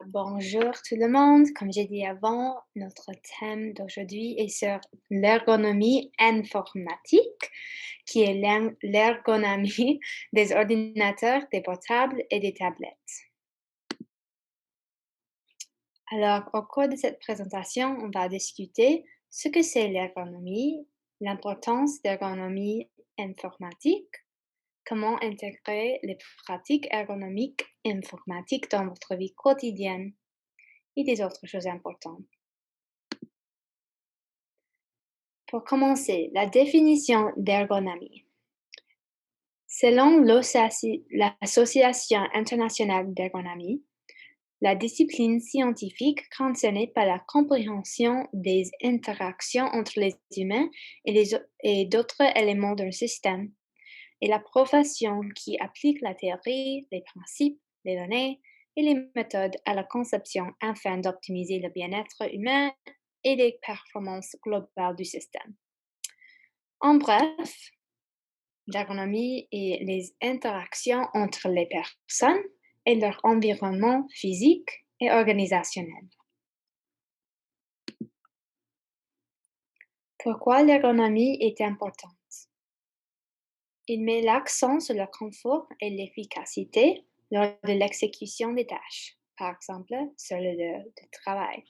Bonjour tout le monde. Comme j'ai dit avant, notre thème d'aujourd'hui est sur l'ergonomie informatique, qui est l'ergonomie des ordinateurs, des portables et des tablettes. Alors, au cours de cette présentation, on va discuter ce que c'est l'ergonomie, l'importance d'ergonomie informatique, comment intégrer les pratiques ergonomiques informatiques dans votre vie quotidienne et des autres choses importantes. Pour commencer, la définition d'ergonomie. Selon l'Association internationale d'ergonomie, la discipline scientifique concernée par la compréhension des interactions entre les humains et d'autres éléments d'un système, et la profession qui applique la théorie, les principes, les données et les méthodes à la conception afin d'optimiser le bien-être humain et les performances globales du système. En bref, l'ergonomie et les interactions entre les personnes et leur environnement physique et organisationnel. Pourquoi l'ergonomie est importante? Il met l'accent sur le confort et l'efficacité lors de l'exécution des tâches, par exemple sur le lieu de travail.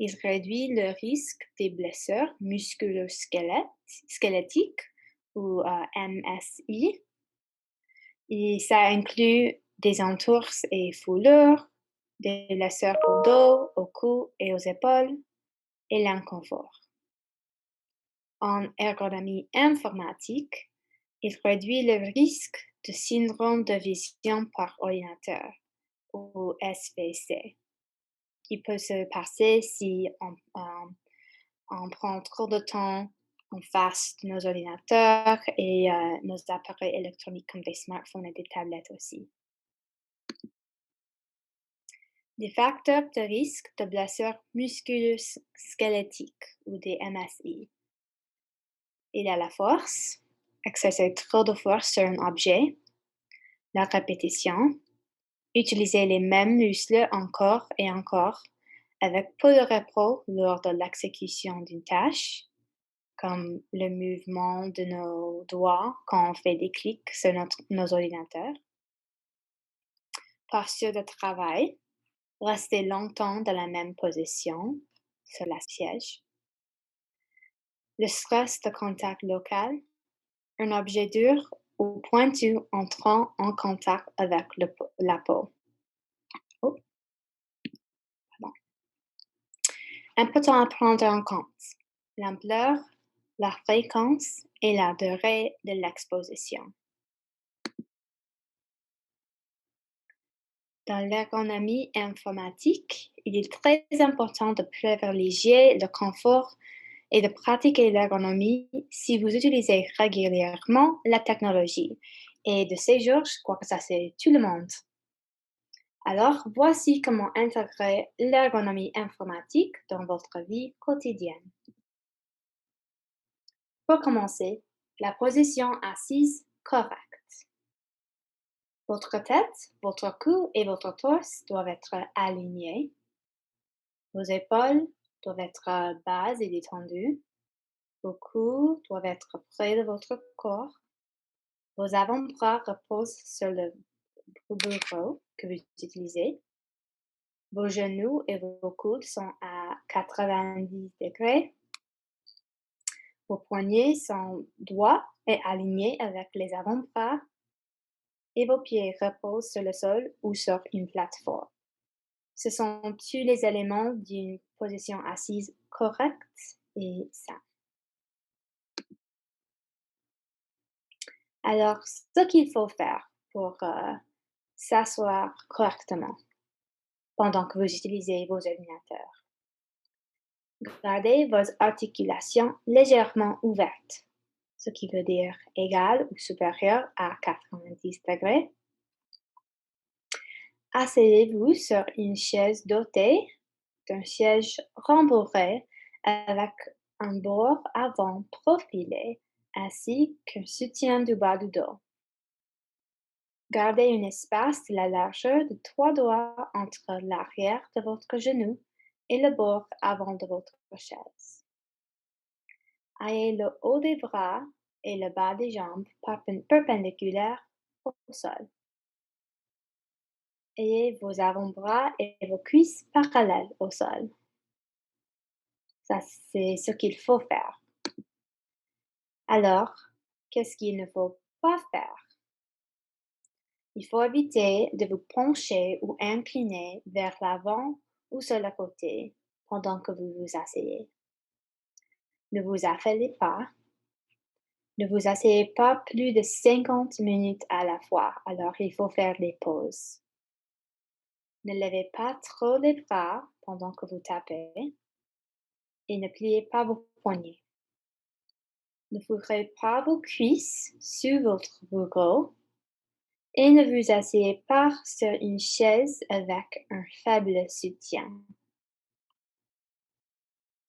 Il réduit le risque des blessures musculo-squelettiques ou MSI. Et ça inclut des entorses et foulures, des blessures au dos, au cou et aux épaules, et l'inconfort. En ergonomie informatique, il réduit le risque de syndrome de vision par ordinateur, ou SVC, qui peut se passer si on prend trop de temps en face de nos ordinateurs et nos appareils électroniques comme des smartphones et des tablettes aussi. Des facteurs de risque de blessures musculo-squelettiques ou des MSI. Il y a la force, exercer trop de force sur un objet, la répétition, utiliser les mêmes muscles encore et encore avec peu de repos lors de l'exécution d'une tâche, comme le mouvement de nos doigts quand on fait des clics sur nos ordinateurs. Posture de travail, rester longtemps dans la même position sur la siège. Le stress de contact local, un objet dur ou pointu entrant en contact avec la peau. Oh, pardon. Important à prendre en compte, l'ampleur, la fréquence et la durée de l'exposition. Dans l'ergonomie informatique, il est très important de privilégier le confort et de pratiquer l'ergonomie si vous utilisez régulièrement la technologie. Et de ces jours, je crois que ça c'est tout le monde. Alors, voici comment intégrer l'ergonomie informatique dans votre vie quotidienne. Pour commencer, la position assise correcte. Votre tête, votre cou et votre torse doivent être alignés. Vos épaules doivent être basses et détendues. Vos coudes doivent être près de votre corps. Vos avant-bras reposent sur le bureau que vous utilisez. Vos genoux et vos coudes sont à 90 degrés. Vos poignets sont droits et alignés avec les avant-bras. Et vos pieds reposent sur le sol ou sur une plateforme. Ce sont tous les éléments d'une position assise correcte et saine. Alors, ce qu'il faut faire pour s'asseoir correctement pendant que vous utilisez vos ordinateurs. Gardez vos articulations légèrement ouvertes, ce qui veut dire égal ou supérieur à 90 degrés. Asseyez-vous sur une chaise dotée d'un siège rembourré avec un bord avant profilé ainsi qu'un soutien du bas du dos. Gardez un espace de la largeur de 3 doigts entre l'arrière de votre genou et le bord avant de votre chaise. Ayez le haut des bras et le bas des jambes perpendiculaires au sol. Ayez vos avant-bras et vos cuisses parallèles au sol. Ça, c'est ce qu'il faut faire. Alors, qu'est-ce qu'il ne faut pas faire? Il faut éviter de vous pencher ou incliner vers l'avant ou sur le côté pendant que vous vous asseyez. Ne vous affalez pas. Ne vous asseyez pas plus de 50 minutes à la fois, alors il faut faire des pauses. Ne levez pas trop les bras pendant que vous tapez et ne pliez pas vos poignets. Ne fourrez pas vos cuisses sur votre bureau et ne vous asseyez pas sur une chaise avec un faible soutien.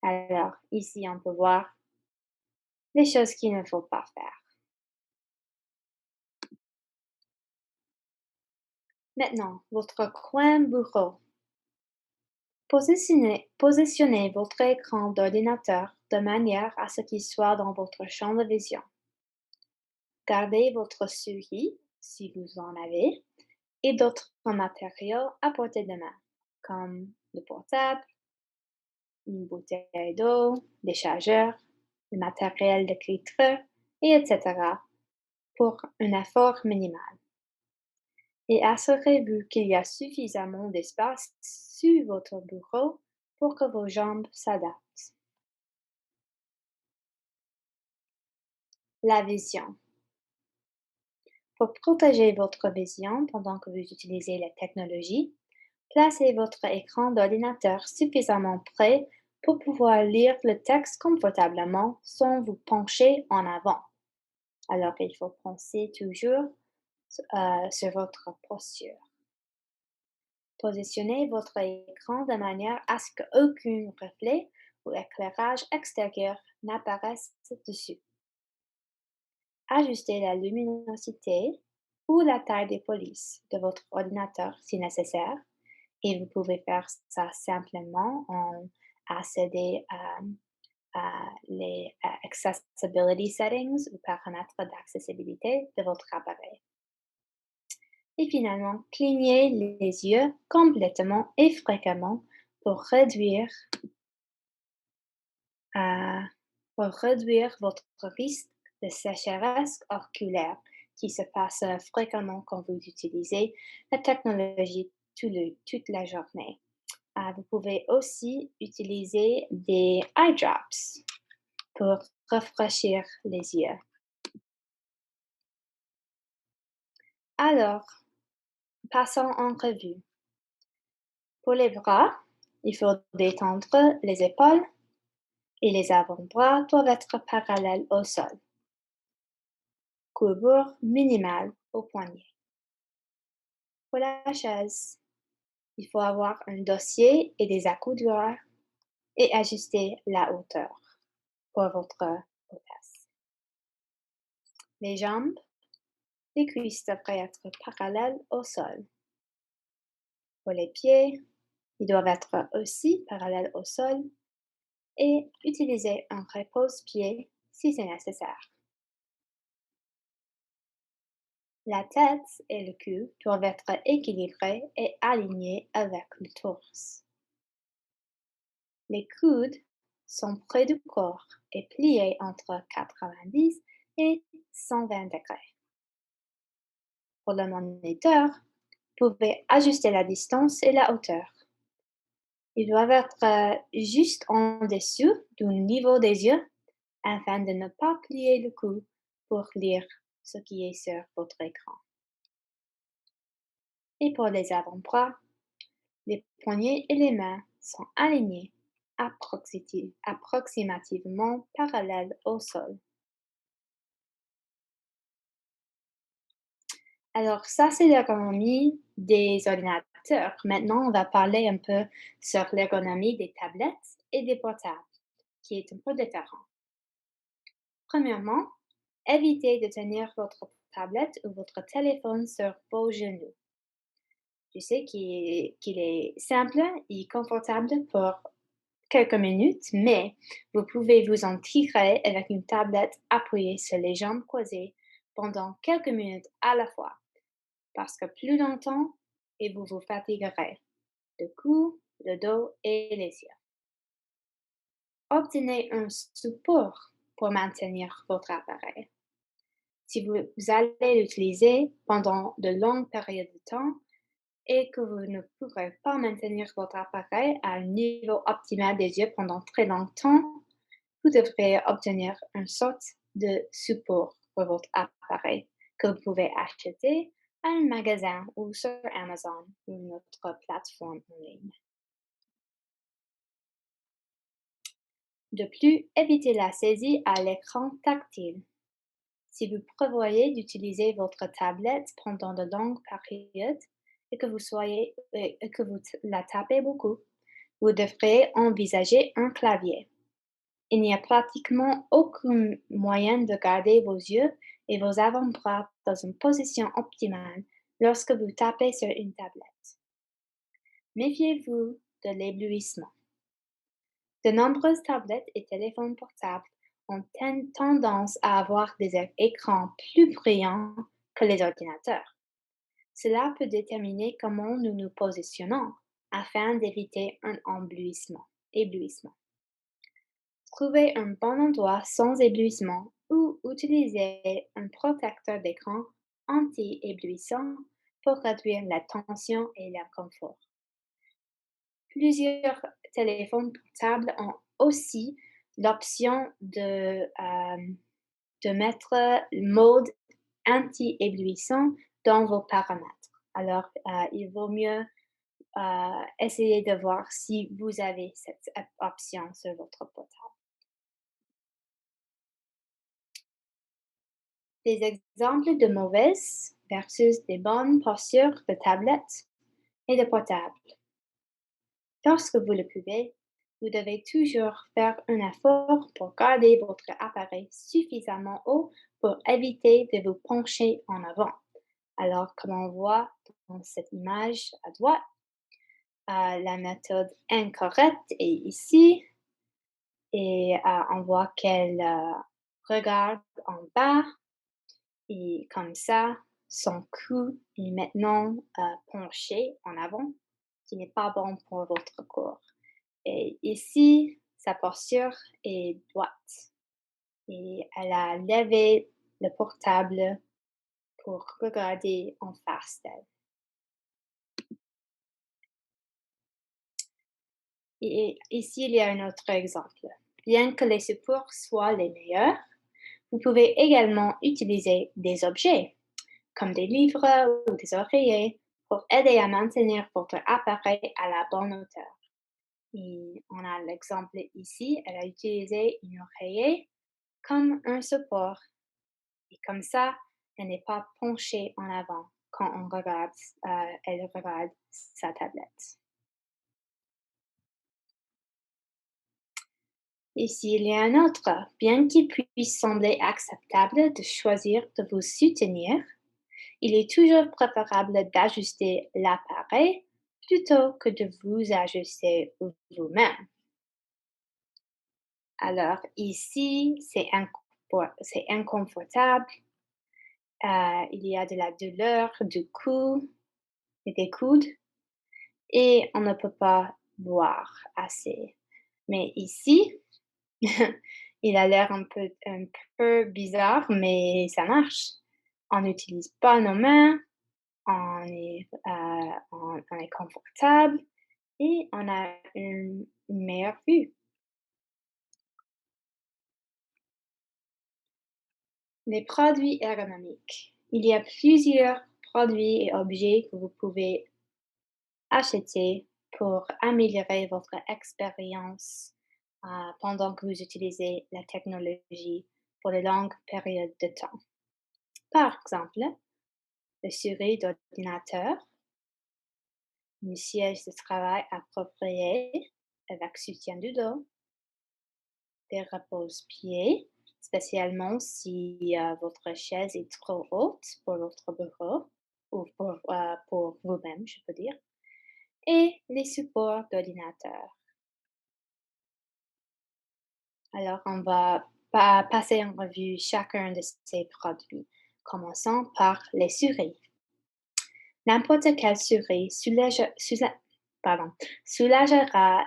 Alors, ici, on peut voir les choses qu'il ne faut pas faire. Maintenant, votre coin bureau. Positionnez votre écran d'ordinateur de manière à ce qu'il soit dans votre champ de vision. Gardez votre souris, si vous en avez, et d'autres matériaux à portée de main, comme le portable, une bouteille d'eau, des chargeurs, le matériel d'écriture, et etc. pour un effort minimal. Et assurez-vous qu'il y a suffisamment d'espace sur votre bureau pour que vos jambes s'adaptent. La vision. Pour protéger votre vision pendant que vous utilisez la technologie, placez votre écran d'ordinateur suffisamment près pour pouvoir lire le texte confortablement sans vous pencher en avant. Alors il faut penser toujours sur votre posture. Positionnez votre écran de manière à ce qu'aucun reflet ou éclairage extérieur n'apparaisse dessus. Ajustez la luminosité ou la taille des polices de votre ordinateur si nécessaire, et vous pouvez faire ça simplement en accéder à les accessibility settings ou paramètres d'accessibilité de votre appareil. Et finalement, clignez les yeux complètement et fréquemment pour réduire, euh, votre risque de sécheresse oculaire qui se passe fréquemment quand vous utilisez la technologie toute la journée. Vous pouvez aussi utiliser des eye drops pour rafraîchir les yeux. Alors, passons en revue. Pour les bras, il faut détendre les épaules et les avant-bras doivent être parallèles au sol. Courbure minimale au poignet. Pour la chaise, il faut avoir un dossier et des accoudures et ajuster la hauteur pour votre hôtesse. Les jambes, les cuisses devraient être parallèles au sol. Pour les pieds, ils doivent être aussi parallèles au sol et utiliser un repose-pied si c'est nécessaire. La tête et le cou doivent être équilibrés et alignés avec le torse. Les coudes sont près du corps et pliés entre 90 et 120 degrés. Pour le moniteur, vous pouvez ajuster la distance et la hauteur. Ils doivent être juste en dessous du niveau des yeux afin de ne pas plier le cou pour lire ce qui est sur votre écran. Et pour les avant-bras, les poignets et les mains sont alignés approximativement parallèles au sol. Alors ça, c'est l'ergonomie des ordinateurs. Maintenant, on va parler un peu sur l'ergonomie des tablettes et des portables, qui est un peu différent. Premièrement, Évitez de tenir votre tablette ou votre téléphone sur vos genoux. Je sais qu'il est simple et confortable pour quelques minutes, mais vous pouvez vous en tirer avec une tablette appuyée sur les jambes croisées pendant quelques minutes à la fois, parce que plus longtemps et vous vous fatiguerez le cou, le dos et les yeux. Obtenez un support pour maintenir votre appareil. Si vous allez l'utiliser pendant de longues périodes de temps et que vous ne pourrez pas maintenir votre appareil à un niveau optimal des yeux pendant très longtemps, vous devrez obtenir une sorte de support pour votre appareil que vous pouvez acheter à un magasin ou sur Amazon ou une autre plateforme en ligne. De plus, évitez la saisie à l'écran tactile. Si vous prévoyez d'utiliser votre tablette pendant de longues périodes et que vous la tapez beaucoup, vous devrez envisager un clavier. Il n'y a pratiquement aucun moyen de garder vos yeux et vos avant-bras dans une position optimale lorsque vous tapez sur une tablette. Méfiez-vous de l'éblouissement. De nombreuses tablettes et téléphones portables ont tendance à avoir des écrans plus brillants que les ordinateurs. Cela peut déterminer comment nous nous positionnons afin d'éviter un éblouissement. Trouvez un bon endroit sans éblouissement ou utilisez un protecteur d'écran anti-éblouissant pour réduire la tension et l'inconfort. Plusieurs téléphones portables ont aussi l'option de mettre le mode anti-éblouissant dans vos paramètres. Alors, il vaut mieux essayer de voir si vous avez cette option sur votre portable. Des exemples de mauvaises versus des bonnes postures de tablettes et de portables. Lorsque vous le pouvez, vous devez toujours faire un effort pour garder votre appareil suffisamment haut pour éviter de vous pencher en avant. Alors, comme on voit dans cette image à droite, la méthode incorrecte est ici et on voit qu'elle regarde en bas et comme ça, son cou est maintenant penché en avant, ce qui n'est pas bon pour votre corps. Et ici, sa posture est droite et elle a levé le portable pour regarder en face d'elle. Et ici, il y a un autre exemple. Bien que les supports soient les meilleurs, vous pouvez également utiliser des objets, comme des livres ou des oreillers, pour aider à maintenir votre appareil à la bonne hauteur. Et on a l'exemple ici, elle a utilisé une oreiller comme un support. Et comme ça, elle n'est pas penchée en avant quand elle regarde sa tablette. Ici, il y a un autre. Bien qu'il puisse sembler acceptable de choisir de vous soutenir, il est toujours préférable d'ajuster l'appareil plutôt que de vous ajuster vous-même. Alors ici, c'est inconfortable. Il y a de la douleur du cou et des coudes et on ne peut pas voir assez. Mais ici, il a l'air un peu bizarre, mais ça marche. On n'utilise pas nos mains, on est confortable et on a une meilleure vue. Les produits ergonomiques. Il y a plusieurs produits et objets que vous pouvez acheter pour améliorer votre expérience pendant que vous utilisez la technologie pour de longues périodes de temps. Par exemple, le souris d'ordinateur, une siège de travail approprié avec soutien du dos, des repose-pieds, spécialement si votre chaise est trop haute pour votre bureau ou pour vous-même, je peux dire, et les supports d'ordinateur. Alors, on va passer en revue chacun de ces produits, commençant par les souris. N'importe quelle souris soulagera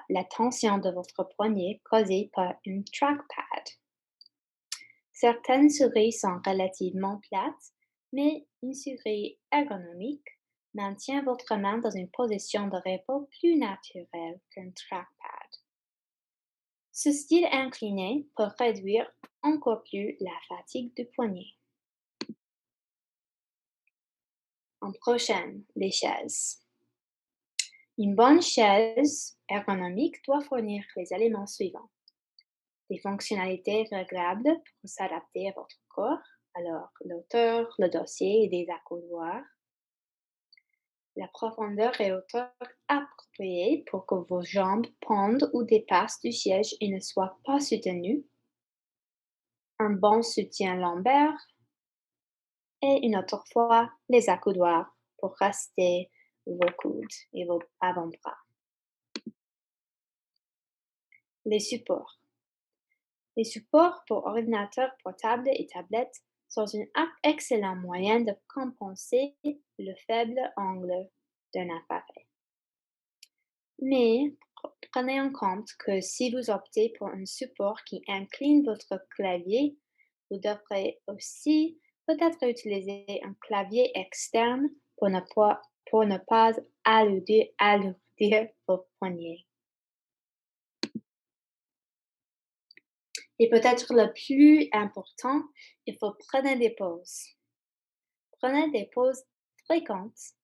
la tension de votre poignet causée par un trackpad. Certaines souris sont relativement plates, mais une souris ergonomique maintient votre main dans une position de repos plus naturelle qu'un trackpad. Ce style incliné peut réduire encore plus la fatigue du poignet. En prochaine, les chaises. Une bonne chaise ergonomique doit fournir les éléments suivants. Des fonctionnalités réglables pour s'adapter à votre corps, alors l'auteur, le dossier et des accoudoirs. La profondeur et hauteur appropriée pour que vos jambes pendent ou dépassent du siège et ne soient pas soutenues. Un bon soutien lombaire. Et une autre fois, les accoudoirs pour rester vos coudes et vos avant-bras. Les supports. Les supports pour ordinateurs portables et tablettes sont un excellent moyen de compenser le faible angle d'un appareil. Mais prenez en compte que si vous optez pour un support qui incline votre clavier, vous devrez aussi peut-être utiliser un clavier externe pour ne pas alourdir vos poignets. Et peut-être le plus important, il faut prendre des pauses. Prenez des pauses fréquentes,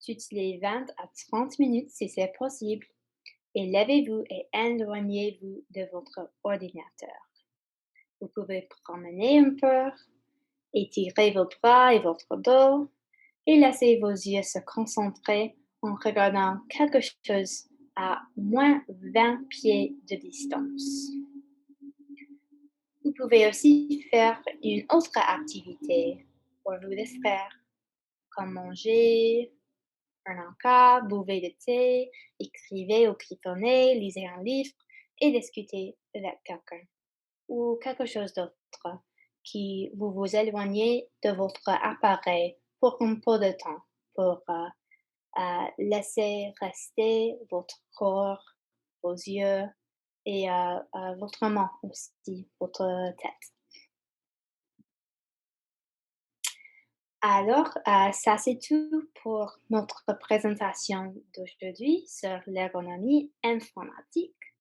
utilisez 20 à 30 minutes si c'est possible, et levez-vous et éloignez-vous de votre ordinateur. Vous pouvez promener un peu, étirer vos bras et votre dos, et laissez vos yeux se concentrer en regardant quelque chose à moins 20 pieds de distance. Vous pouvez aussi faire une autre activité pour vous distraire, comme manger un encas, buvez du thé, écrivez ou griffonnez, lisez un livre et discutez avec quelqu'un ou quelque chose d'autre qui vous éloignez de votre appareil pour un peu de temps, pour laisser rester votre corps, vos yeux et votre main aussi, votre tête. Alors, ça c'est tout pour notre présentation d'aujourd'hui sur l'ergonomie informatique.